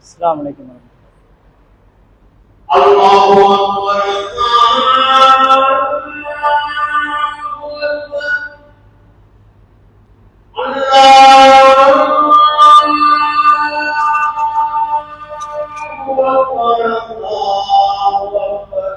السلام عليكم ورحمة الله أكبر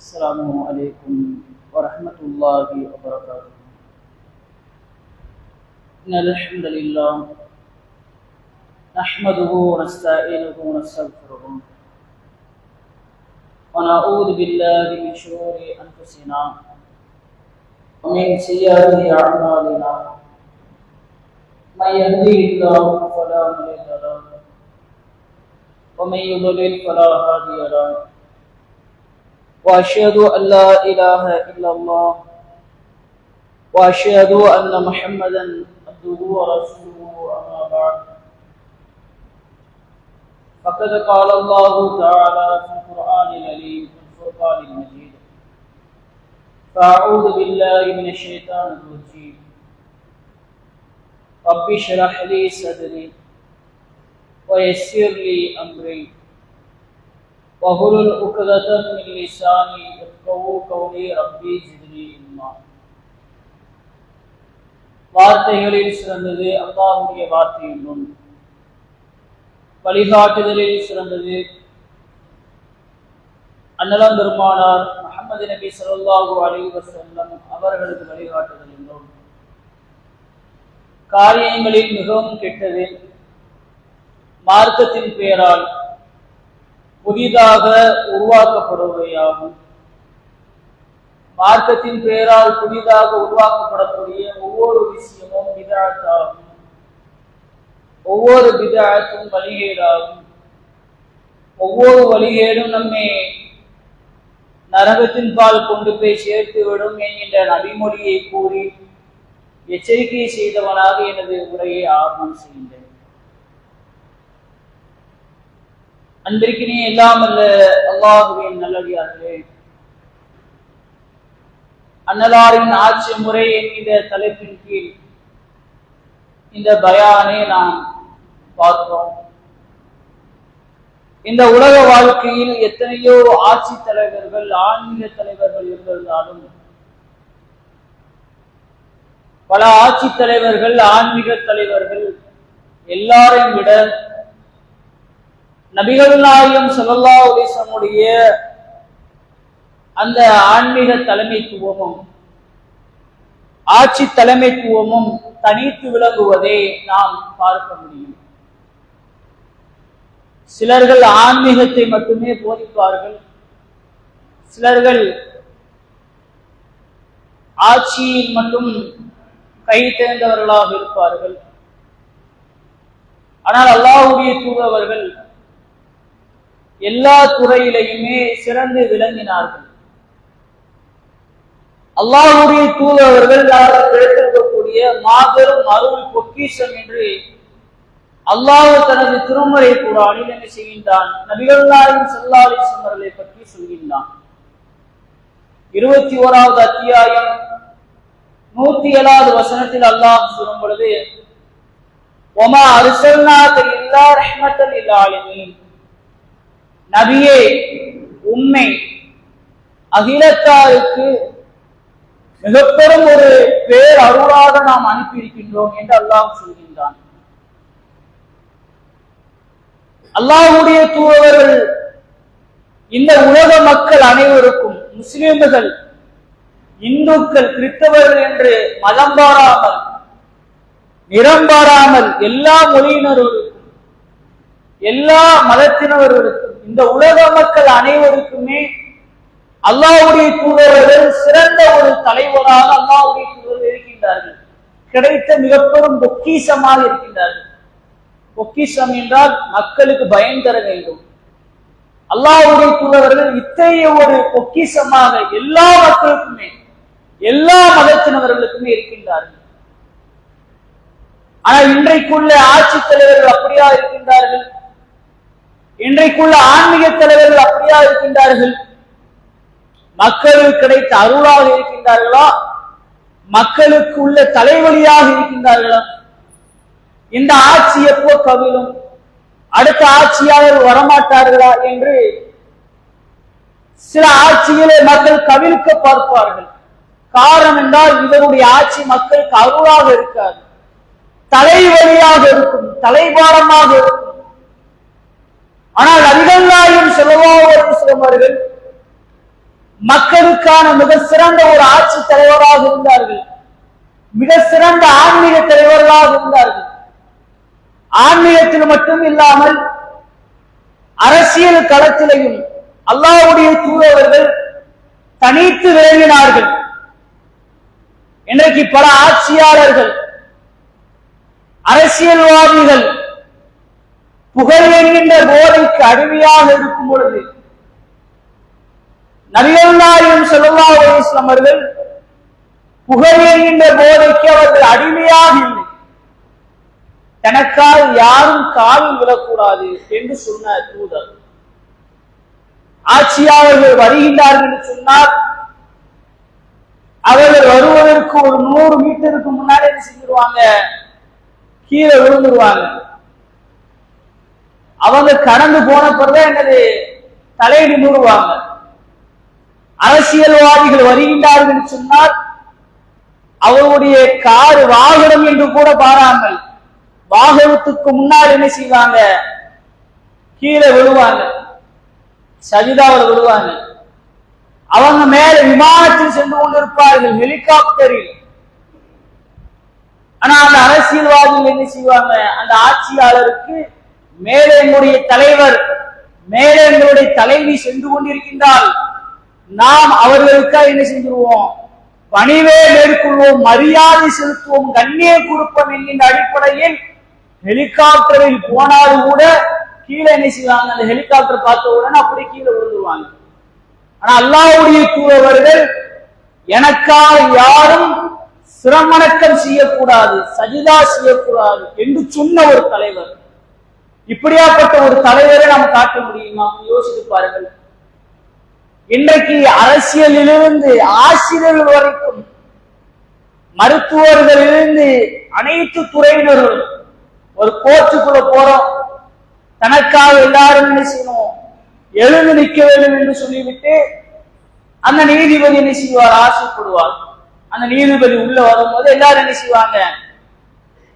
السلام عليكم ورحمة الله وبركاته. إن الحمد لله نحمده ونستعينه ونستغفره ونعوذ بالله من شرور أنفسنا ومن سيئات أعمالنا. من يهده الله فلا مضل له ومن يضلل فلا هادي له. وأشهد أن لا إله إلا الله وأشهد أن محمدا عبده ورسوله. أما بعد فقد قال الله تعالى في القرآن العظيم والفرقان المجيد: فأعوذ بالله من الشيطان الرجيم. رب اشرح لي صدري ويسر لي أمري وَاحْلُلْ عُقْدَةً مِنْ لِسَانِي يَفْقَهُوا قَوْلِي رَبِّ زِدْنِي عِلْمًا. வார்த்தைகளில் சிறந்தது அல்லாஹ்வுடைய வார்த்தை என்றும், வழிகாட்டுதலில் சிறந்தது அன்னலம் பெருமானார் முஹம்மது நபி ஸல்லல்லாஹு அலைஹி வஸல்லம் அவர்களது வழிகாட்டுதல் என்றும், காரியங்களில் மிகவும் கெட்டது மார்க்கத்தின் பெயரால் புதிதாக உருவாக்கப்படுவதையாகும். மார்க்கத்தின் பெயரால் புதிதாக உருவாக்கப்படக்கூடிய ஒவ்வொரு விஷயமும் பிதஅத்தாகும். ஒவ்வொரு பிதஅத்தும் வழிகேடாகும். ஒவ்வொரு வழிகேடும் நம்மை நரகத்தின் பால் கொண்டு போய் சேர்த்துவிடும் என்கின்ற நபிமொழியை கூறி எச்சரிக்கை செய்தவனாக எனது உரையை ஆரம்பம் செய்கின்றேன். அன்பிற்கினே எல்லாம் அல்ல அல்லாஹுவின் நல்லடியார்களே, அன்னலாரின் ஆட்சி முறை என்கிற தலைப்பின் கீழ் இந்த பயானை நாம் பார்த்தோம். இந்த உலக வாழ்க்கையில் எத்தனையோ ஆட்சி தலைவர்கள், ஆன்மீக தலைவர்கள் இருந்திருந்தாலும், பல ஆட்சி தலைவர்கள், ஆன்மீக தலைவர்கள் எல்லாரையும் விட நபிகள் நாயகம் ஸல்லல்லாஹு அலைஹி வஸல்லம் அந்த ஆன்மீக தலைமைத்துவமும் ஆட்சி தலைமைத்துவமும் தனித்து விளங்குவதை நாம் பார்க்க முடியும். சிலர்கள் ஆன்மீகத்தை மட்டுமே போதிப்பார்கள், சிலர்கள் ஆட்சியில் மட்டும் கை தேர்ந்தவர்களாக இருப்பார்கள். ஆனால் அல்லாஹ்வுடைய தூதவர்கள் எல்லா துறையிலையுமே சிறந்து விளங்கினார்கள். அல்லாஹ்வுடைய தூதவர்கள் கிடைத்திருக்கக்கூடிய மாபெரும் அருள் பொக்கிஷம் என்று அல்லாஹ் தனது திருமறை குர்ஆனில் என்ன செய்கின்றான்? நபிகள் நாயகம் ஸல்லல்லாஹு அலைஹி வஸல்லம் அவர்களை பற்றி சொல்கின்றான். 21வது அத்தியாயம் 107வது வசனத்தில் அல்லாஹ் சொல்லும் பொழுது, வமா அர்ஸல்னாக இல்லா ரஹ்மத்தல் லில் ஆலமீன், நபியே உம்மை அகிலத்தாருக்கு மிகப்பெரும் ஒரு பேர் அருளாக நாம் அனுப்பியிருக்கின்றோம் என்று அல்லாஹ் சொல்கின்றான். அல்லாஹ்வுடைய தூதர்கள் இந்த உலக மக்கள் அனைவருக்கும், முஸ்லிம்கள், இந்துக்கள், கிறிஸ்தவர்கள் என்று மதம் பாராமல், நிறம் பாராமல் எல்லா மொழியினர்களுக்கும், எல்லா மதத்தினர்களுக்கும், இந்த உலக மக்கள் அனைவருக்குமே அல்லாஹ்வுடைய தூதர்கள் சிறந்த ஒரு தலைவராக அல்லாஹ்வுடைய தூதர்கள் இருக்கின்றார்கள். கிடைத்த மிகப்பெரும் பொக்கிஷமாக இருக்கின்றார்கள். பொக்கிஷம் என்றால் மக்களுக்கு பயன் தர வேண்டும். அல்லாஹ்வுடைய தூதர்கள் இத்தகைய ஒரு பொக்கிஷமாக எல்லா மக்களுக்குமே, எல்லா மதத்தினர்களுக்குமே இருக்கின்றார்கள். ஆனால் இன்றைக்குள்ள ஆட்சி தலைவர்கள் அப்படியா இருக்கின்றார்கள்? இன்றைக்குள்ள ஆன்மீக தலைவர்கள் அப்படியா இருக்கின்றார்கள்? மக்களுக்கு கிடைத்த அருளாக இருக்கின்றார்களா? மக்களுக்கு உள்ள தலைவலியாக இருக்கின்றார்களா? இந்த ஆட்சி எப்போ கவிழும், அடுத்த ஆட்சியாளர் வரமாட்டார்களா என்று சில ஆட்சிகளை மக்கள் கவிழ்க்க பார்ப்பார்கள். காரணம் என்றால் இவருடைய ஆட்சி மக்களுக்கு அருளாக இருக்காது, தலைவலியாக இருக்கும், தலைபாரமாக இருக்கும். ஆனால் நபிகள் நாயகம் ஸல்லல்லாஹு அலைஹி வஸல்லம் அவர்கள் மக்களுக்கான மிக சிறந்த ஒரு ஆட்சி தலைவராக இருந்தார்கள். மிக சிறந்த ஆன்மீக தலைவர்களாக இருந்தார்கள். ஆன்மீகத்தில் மட்டும் இல்லாமல் அரசியல் களத்திலையும் அல்லாஹ்வுடைய தூதர்கள் தனித்து விளங்கினார்கள். இன்றைக்கு பல ஆட்சியாளர்கள், அரசியல்வாதிகள் புகழ் என்கின்ற போதைக்கு அடிமையாக இருக்கும் பொழுது, நபிகள் நாயகம் ஸல்லல்லாஹு அலைஹி வஸல்லம் அவர்கள் புகழ் என்கின்ற போதைக்கு அவர்கள் அடிமையாக இல்லை. தனக்கால் யாரும் காலில் விழக்கூடாது என்று சொன்ன தூதர். ஆட்சியாளர்கள் வருகின்றார்கள் என்று சொன்னால் அவர்கள் வருவதற்கு ஒரு 100 மீட்டருக்கு முன்னாடி என்ன செஞ்சிருவாங்க? கீழே விழுந்துருவாங்க. அவங்க கடந்து போன பிறகு என்னது தலை நிமிருவாங்க. அரசியல்வாதிகள் வருகின்றார்கள் என்று சொன்னால் அவருடைய கார் வாகனம் என்று கூட பாராமல் வாகனத்துக்கு முன்னால் என்ன செய்வாங்க? கீழே விழுவாங்க, சஜிதாவில் விழுவாங்க. அவங்க மேல விமானத்தில் சென்று கொண்டிருப்பார்கள், ஹெலிகாப்டரில். ஆனா அந்த அரசியல்வாதிகள் என்ன செய்வாங்க? அந்த ஆட்சியாளருக்கு மேலே எங்களுடைய தலைவர், மேலே எங்களுடைய தலைவி சென்று கொண்டிருக்கின்றால் நாம் அவர்களுக்காக என்ன செஞ்சிருவோம்? பணிவே மேற்கொள்வோம், மரியாதை செலுத்துவோம், கண்ணியம் கொடுப்போம் என்கின்ற அடிப்படையில் ஹெலிகாப்டரில் போனாலும் கூட கீழே என்ன செய்வாங்க? அந்த ஹெலிகாப்டர் பார்த்த உடனே அப்படி கீழே விழுந்துருவாங்க. ஆனா அல்லாஹ்வுடைய தூதர்கள் எனக்காக யாரும் சிரமணக்கம் செய்யக்கூடாது, சஜிதா செய்யக்கூடாது என்று சொன்ன ஒரு தலைவர். இப்படியாப்பட்ட ஒரு தலைவரை நாம் காட்ட முடியுமா? யோசித்து பாருங்கள். இன்றைக்கு அரசியலிலிருந்து ஆசிரியர்கள் வரைக்கும், மருத்துவர்களிலிருந்து அனைத்து துறையினர்களும் ஒரு கோர்ட்டுக்குள்ள போறோம், தனக்காக எல்லாரும் என்ன செய்யணும்? எழுந்து நிற்க வேண்டும் என்று சொல்லிவிட்டு அந்த நீதிபதி என்ன செய்வார்? ஆசைப்படுவார். அந்த நீதிபதி உள்ள வரும்போது எல்லாரும் என்ன செய்வாங்க?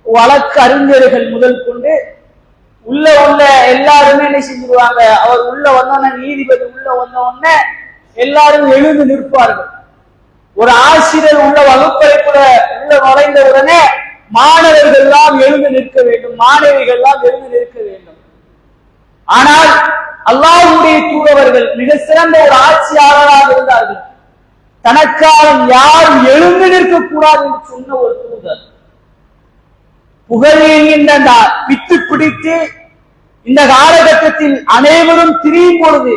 வழக்கு அறிஞர்கள் முதல் கொண்டு உள்ள எல்லாருமே என்ன செஞ்சிருவாங்க? அவர் உள்ள வந்தோடனே, நீதிபதி உள்ள வந்த உடனே எல்லாரும் எழுந்து நிற்பார்கள். ஒரு ஆசிரியர் உள்ள வகுப்பறைக்குள்ள உள்ள நுழைந்த உடனே மாணவர்கள் எல்லாம் எழுந்து நிற்க வேண்டும், மாணவிகள் எல்லாம் எழுந்து நிற்க வேண்டும். ஆனால் அல்லாஹ்வுடைய தூதர்கள் மிக சிறந்த ஒரு ஆட்சியாளராக இருந்தார்கள். தனக்காக யாரும் எழுந்து நிற்க கூடாது என்று சொன்ன ஒரு தூதர். புகழ் என்கின்ற அந்த பித்து பிடித்து இந்த காலகட்டத்தில் அனைவரும் திரியும் பொழுது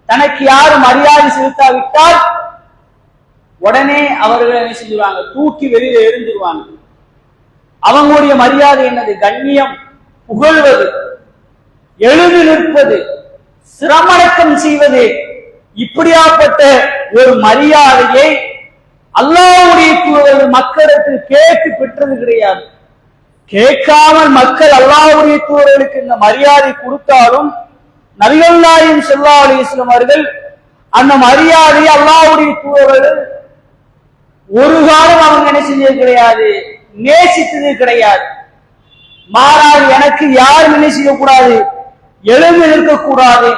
தனக்கு யாரும் மரியாதை செலுத்தாவிட்டால் உடனே அவர்கள் என்ன செஞ்சுருவாங்க, தூக்கி வெளியில எரிஞ்சிருவாங்க. அவங்களுடைய மரியாதை என்னது? கண்ணியம், புகழ்வது, எழுதி நிற்பது, சிரமணக்கம் செய்வது. இப்படியாப்பட்ட ஒரு மரியாதையை அல்லாஹ்வுடைய தூதர்கள் மக்களுக்கு கேட்டு பெற்றது கிடையாது. கேட்காமல் மக்கள் அல்லாஹ்வுடைய தூதர்களுக்கு இந்த மரியாதை கொடுத்தாலும் நபிகள் நாயகம் ஸல்லல்லாஹு அலைஹி வஸல்லம் அவர்கள் அந்த மரியாதையை அல்லாஹ்வுடைய தூதர்கள் ஒரு காலம் அவங்க என்ன செஞ்சது கிடையாது, நேசித்தது கிடையாது. மாறாக எனக்கு யாரும் என்ன செய்யக்கூடாது, எழுந்து நிற்கக்கூடாது,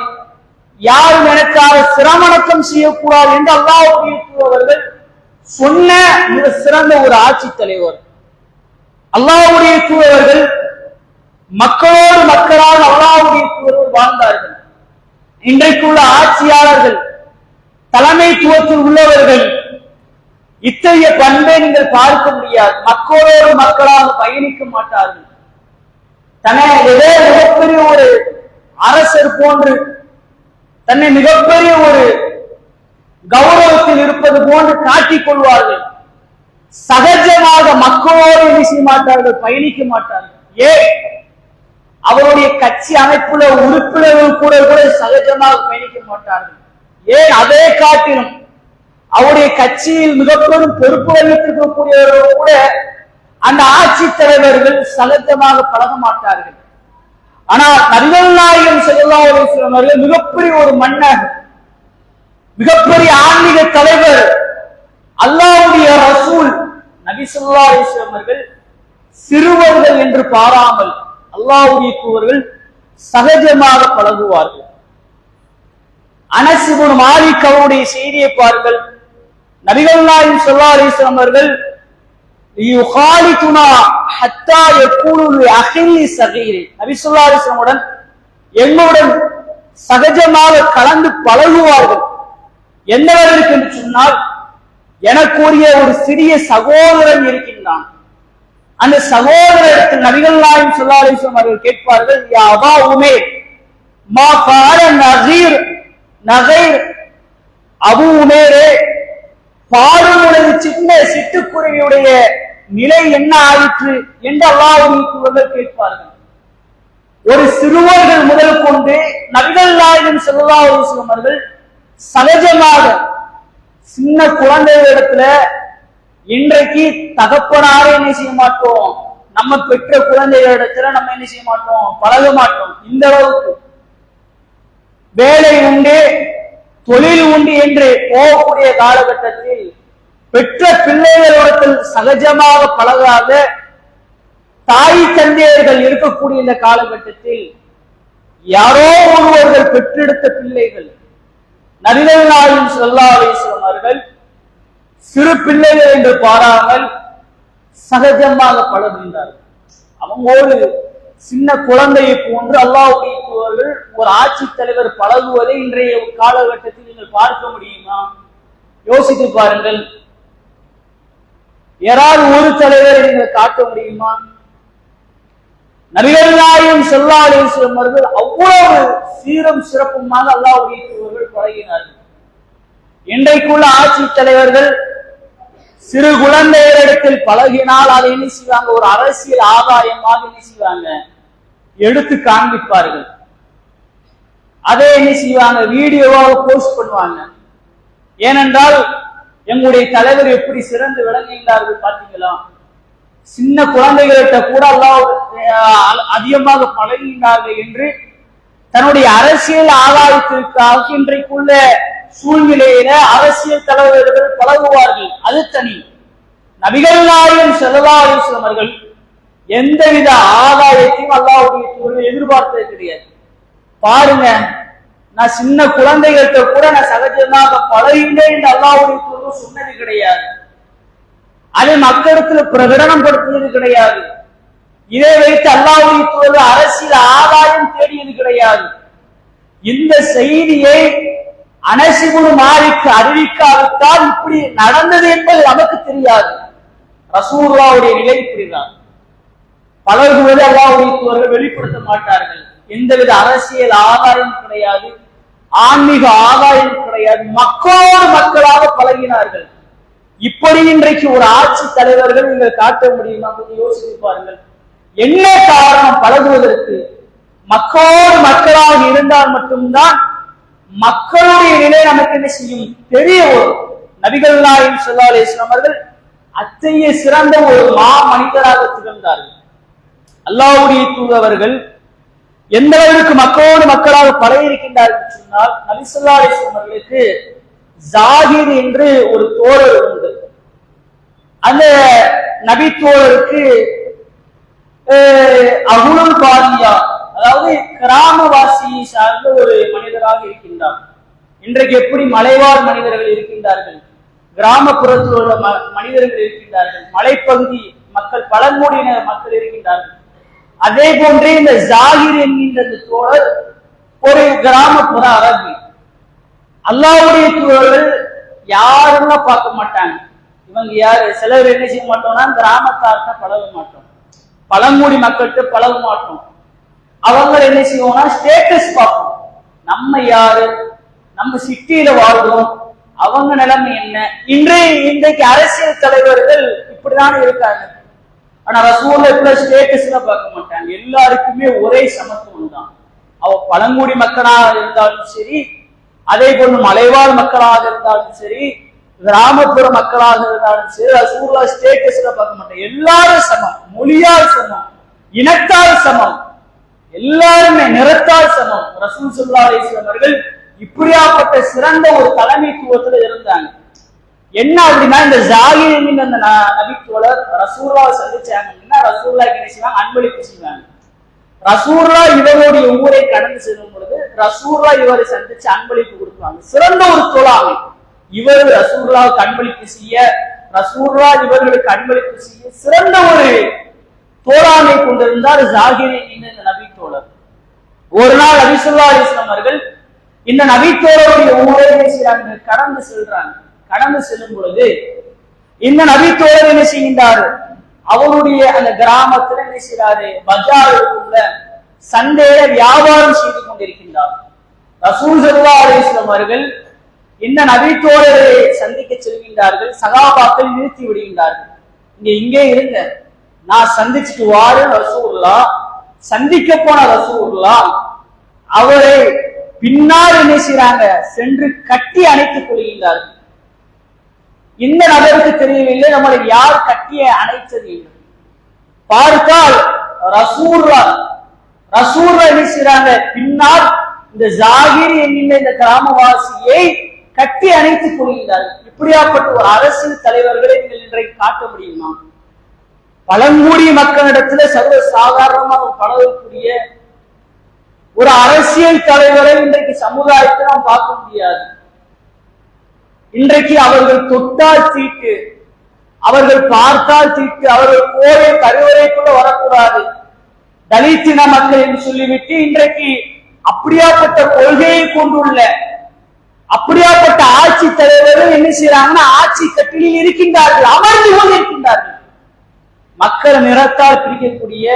யாரும் எனக்காக சிரமணக்கம் செய்யக்கூடாது என்று அல்லாஹ்வுடைய தூதர்கள் சொன்ன மிக சிறந்த ஒரு ஆட்சி தலைவர். அல்லாஹ்வுடைய தூதர்கள் மக்களோடு மக்களாக அல்லாஹ்வுடைய தூதர்கள் வாழ்ந்தார்கள். இன்றைக்குள்ள ஆட்சியாளர்கள், தலைமைத்துவத்தில் உள்ளவர்கள் இத்தகைய பண்பை நீங்கள் பார்க்க முடியாது. மக்களோடு மக்களாக பயணிக்க மாட்டார்கள். தன்னை ஏதோ மிகப்பெரிய ஒரு அரசர் போன்று, தன்னை மிகப்பெரிய ஒரு கௌரவத்தில் இருப்பது போன்று காட்டிக் கொள்வார்கள். சகஜமாக மக்களோடு என்ன செய்ய மாட்டார்கள், பயணிக்க மாட்டார்கள். ஏன்? அவருடைய கட்சி அமைப்புல உறுப்பினர்கள் கூட சகஜமாக பயணிக்க மாட்டார்கள். ஏன்? அதே காட்டிலும் அவருடைய கட்சியில் மிகப்பெரும் பொறுப்பு வகித்திருக்கக்கூடியவர்கள் கூட அந்த ஆட்சி தலைவர்கள் சகஜமாக பழக மாட்டார்கள். ஆனால் நபிகள் நாயகம் ஸல்லல்லாஹு அலைஹி வஸல்லம் அவர்கள் மிகப்பெரிய ஒரு மன்னர், மிகப்பெரிய ஆன்மீக தலைவர், அல்லாஹ்வுடைய ரசூல் நபி ஸல்லல்லாஹு அலைஹி வஸல்லம் அவர்கள் சிறுவர்கள் என்று பாராமல் அல்லாஹ்வுடைய தூதர்கள் சகஜமாக பழகுவார்கள். அனஸ் இப்னு மாலிக் அவருடைய செய்தியை பாருங்கள். நபிகள் நாயகம் ஸல்லல்லாஹு அலைஹி வஸல்லம் அவர்கள் யுகாலிதுனா ஹத்தா யகூலு லி அஹிலி ஸகீரி, நபி ஸல்லல்லாஹு அலைஹி வஸல்லம் உடன் எங்களுடன் சகஜமாக கலந்து பழகுவார்கள். என்ன அளவிற்கு என்று சொன்னால், எனக்குரிய ஒரு சிறிய சகோதரன் இருக்கின்றான். அந்த சகோதரத்தில் நபிகள் நாயகம் ஸல்லல்லாஹு அலைஹி வஸல்லம் அவர்கள் கேட்பார்கள், யா அபா உமைர் மா ஃபஅல நகீர் நகைர், அபு உமேரே, பாடுமுனது சின்ன சிட்டுக்குருவியுடைய நிலை என்ன ஆயிற்று என்று அல்லாஹ்வுடைய தூதர் கேட்பார்கள். ஒரு சிறுவர்கள் முதல் கொண்டு நபிகள் நாயகம் ஸல்லல்லாஹு அலைஹி வஸல்லம் அவர்கள் சகஜமாக சின்ன குழந்தைகளிடத்துல இன்றைக்கு தகப்பனாரே என்ன செய்ய மாட்டோம், நம்ம பெற்ற குழந்தைகளிடத்துல நம்ம என்ன செய்ய மாட்டோம், பழக மாட்டோம். இந்த அளவுக்கு வேலை உண்டு, தொழில் உண்டு என்று போகக்கூடிய காலகட்டத்தில் பெற்ற பிள்ளைகளிடத்தில் சகஜமாக பழகாத தாய் தந்தையர்கள் இருக்கக்கூடிய இந்த காலகட்டத்தில் யாரோ ஒருவர்கள் பெற்றெடுத்த பிள்ளைகள் நபிகள் நாயகம் ஸல்லல்லாஹு அலைஹி வஸல்லம் அவர்கள் சிறு பிள்ளைகள் என்று பாராமல் சகஜமாக பழகுகின்றார்கள். அவங்களோடு சின்ன குழந்தையை போன்று அல்லாஹ்வுடைய தூதர்கள் ஒரு ஆட்சி தலைவர் பழகுவதை இன்றைய காலகட்டத்தில் நீங்கள் பார்க்க முடியுமா? யோசித்து பாருங்கள். யாராவது ஒரு தலைவரை நீங்கள் காட்ட முடியுமா? நபிகள் நாயகம் ஸல்லல்லாஹு அலைஹி வஸல்லம் அவர்கள் அவ்வளவு சீரும் சிறப்புமாக அல்லாஹ்வுடைய தூதர்கள் பழகினார்கள். இன்றைக்குள்ள ஆட்சி தலைவர்கள் சிறு குழந்தைகளிடத்தில் பழகினால் அதை என்ன செய்வாங்க, ஒரு அரசியல் ஆதாயமாக என்ன செய்வாங்க, எடுத்து காண்பிப்பார்கள். அதை என்ன செய்வாங்க, வீடியோவாக போஸ்ட் பண்ணுவாங்க. ஏனென்றால் எங்களுடைய தலைவர் எப்படி சிறந்து விளங்குகிறார்கள் பார்த்தீங்களா? சின்ன குழந்தைகளிட்ட கூட அல்லாஹ் அதிகமாக பழகினார்கள் என்று தன்னுடைய அரசியல் ஆதாயத்திற்காக இன்றைக்குள்ள சூழ்நிலையில அரசியல் தலைவர்கள் பழகுவார்கள். அது தனி. நபிகள் நாயகம் ஸல்லல்லாஹு அலைஹி வஸல்லம் அவர்கள் எந்தவித ஆதாயத்தையும் அல்லாஹ்வுடைய தூதர் எதிர்பார்த்தது கிடையாது. பாருங்க, நான் சின்ன குழந்தைகள்கிட்ட கூட நான் சகஜமாக பழகின்றேன் என்று அல்லாஹ்வுடைய தூதர் சொன்னது கிடையாது. அதை மக்களுக்கு பிரகடனம் படுத்துவது கிடையாது. இதை வைத்து அல்லாஹ்வுடைய தூதர் அரசியல் ஆதாயம் தேடியது கிடையாது. இந்த செய்தியை அனஸ் இப்னு மாலிக் அறிவிக்காவிட்டால் இப்படி நடந்தது என்பது நமக்கு தெரியாது. ரசூலுல்லாஹ்வுடைய நிலை இப்படிதான். பழகுவது அல்லாஹ்வுடைய தூதர்கள் வெளிப்படுத்த மாட்டார்கள். எந்தவித அரசியல் ஆதாயம் கிடையாது, ஆன்மீக ஆதாயம் கிடையாது, மக்களோடு மக்களாக பழகினார்கள். இப்படி இன்றைக்கு ஒரு ஆட்சி தலைவர்கள் நீங்கள் காட்ட முடியுமா? கொஞ்சம் யோசித்து பாருங்கள். என்ன காரணம் பழகுவதற்கு? மக்களோடு மக்களாக இருந்தால் மட்டும்தான் மக்களுடைய நிலை நமக்கு என்ன செய்யும் தெரிய வரும். நபிகள் நாயகம் ஸல்லல்லாஹு அலைஹி வஸல்லம் அவர்கள் அத்தகைய சிறந்த ஒரு மனிதராக திகழ்ந்தார்கள். அல்லாஹ்வுடைய தூதர்கள் எந்த அளவுக்கு மக்களோடு மக்களாக பழகி இருக்கின்றார்கள் சொன்னால், நபி ஸல்லல்லாஹு அலைஹி வஸல்லம் அவர்களுக்கு ஜாகிர் என்று ஒரு தோழர் உண்டு. அந்த நபி தோழருக்கு அகுலுல் பாதியா, அதாவது கிராமவாசியை சார்ந்த ஒரு மனிதராக இருக்கின்றார். இன்றைக்கு எப்படி மலைவாழ் மனிதர்கள் இருக்கின்றார்கள், கிராமப்புறத்தில் உள்ள மனிதர்கள் இருக்கின்றார்கள், மலைப்பகுதி மக்கள், பழங்குடியின மக்கள் இருக்கின்றார்கள். அதே போன்றே இந்த ஜாகிர் என்கின்ற தோழர் ஒரு கிராமப்புற அரபி. அல்லாஹ்வுடைய தூதர்கள் யாருன்னா பார்க்க மாட்டாங்க. இவங்க யாரு? சிலர் என்ன செய்ய மாட்டோம்னா கிராமத்தார்கிட்ட பழக மாட்டோம், பழங்குடி மக்கள்கிட்ட பழக மாட்டோம். அவங்க என்ன செய்வோம்னா ஸ்டேட்டஸ் பார்ப்போம். நம்ம யாரு, நம்ம சிட்டியில வாழ்றோம், அவங்க நிலைமை என்ன. இன்றைக்கு அரசியல் தலைவர்கள் இப்படிதான் இருக்காங்க. ஆனா ரசூலுல்லாஹ் இப்படி ஸ்டேட்டஸ்ல பார்க்க மாட்டாங்க. எல்லாருக்குமே ஒரே சமத்துவம் தான். அவ பழங்குடி மக்களாக இருந்தாலும் சரி, அதே போன்று மலைவாழ் மக்களாக இருந்தாலும் சரி, கிராமப்புற மக்களாக இருந்தாலும் சரி, ரசூலுல்லாஹ் ஸ்டேட்டஸ்ல பார்க்க மாட்டாங்க. எல்லாரும் சமம், மொழியால் சமம், இனத்தால் சமம், எல்லாருமே நிறத்தால் சமம். ரசூல் ஸல்லல்லாஹு அலைஹி வஸல்லம் அவர்கள் இப்படியாப்பட்ட சிறந்த ஒரு தலைமைத்துவத்துல இருந்தாங்க. என்ன அப்படின்னா, இந்த ஜாகிர் என்கிற அந்த நபி தோழர் ரசூலுல்லாஹ் சந்திச்சாங்கன்னா ரசூலுல்லாஹ் என்ன செய்வாங்க? அன்பளிப்பு செய்வாங்க. ரசூலுல்லாஹ் இவருடைய ஊரை கடந்து செல்லும் பொழுது ரசூலுல்லாஹ் இவரை சந்திச்சு அன்பளிப்பு கொடுப்பாங்க. சிறந்த ஒரு தோழாமை. இவர் ரசூலுல்லாஹ்வுக்கு அன்பளிப்பு செய்ய, ரசூலுல்லாஹ் இவர்களுக்கு அன்பளிப்பு செய்ய சிறந்த ஒரு தோழாமை கொண்டிருந்தார் ஜாகிர் என்கிற இந்த நபி தோழர். ஒரு நாள் நபி ஸல்லல்லாஹு அலைஹி வஸல்லம் அவர்கள் இந்த நபி தோழருடைய ஊரை கடந்து செல்றாங்க. கடந்து செல்லும் பொழுது இந்த நபி தோழர் என்ன செய்கின்றாரு? அவருடைய அந்த கிராமத்துல என்ன செய்யறாரு? பஜாருக்குள்ள சந்தையில வியாபாரம் செய்து கொண்டிருக்கின்றார். ரசூல் ஸல்லல்லாஹு அலைஹி வஸல்லம் அவர்கள் இந்த நபி தோழரை சந்திக்க செல்கின்றார்கள். சகாபாக்கள் நிறுத்தி விடுகின்றார்கள். இங்கே இருங்க, நான் சந்திச்சுட்டு வாரு. ரசூலுல்லாஹ் சந்திக்க போன ரசூலுல்லாஹ் அவரை பின்னால் என்ன செய்யறாங்க? சென்று கட்டி அணைத்துக் கொள்கின்றார்கள். இந்த நபருக்கு தெரியவில்லை நம்மளை யார் கட்டிய அணைத்தது என்று. பார்த்தால் ரசூலுல்லாஹ் என்ன செய்யறாங்க? பின்னால் இந்த ஜாகிர் என்கின்ற இந்த கிராமவாசியை கட்டி அணைத்துக் கொள்கின்றார்கள். இப்படியாப்பட்ட ஒரு அரசியல் தலைவர்களை நீங்கள் இன்றைக்கு காட்ட முடியுமா? பழங்குடி மக்களிடத்துல சர்வ சாதாரணமாக பழகக்கூடிய ஒரு அரசியல் தலைவரை இன்றைக்கு சமுதாயத்தை நாம் பார்க்க முடியாது. இன்றைக்கு அவர்கள் தொட்டால் தீட்டு, அவர்கள் பார்த்தால் தீட்டு, அவர்கள் கோயில் கருவறைக்குள்ள வரக்கூடாது, தலித்தின மக்கள் என்று சொல்லிவிட்டு இன்றைக்கு அப்படியாப்பட்ட கொள்கையை கொண்டுள்ள அப்படியாப்பட்ட ஆட்சி தலைவர்கள் என்ன செய்யறாங்கன்னா ஆட்சி கட்டிலில் இருக்கின்றார்கள், அமர்ந்து கொண்டு இருக்கின்றார்கள். மக்கள் நிறத்தால் பிரிக்கக்கூடிய,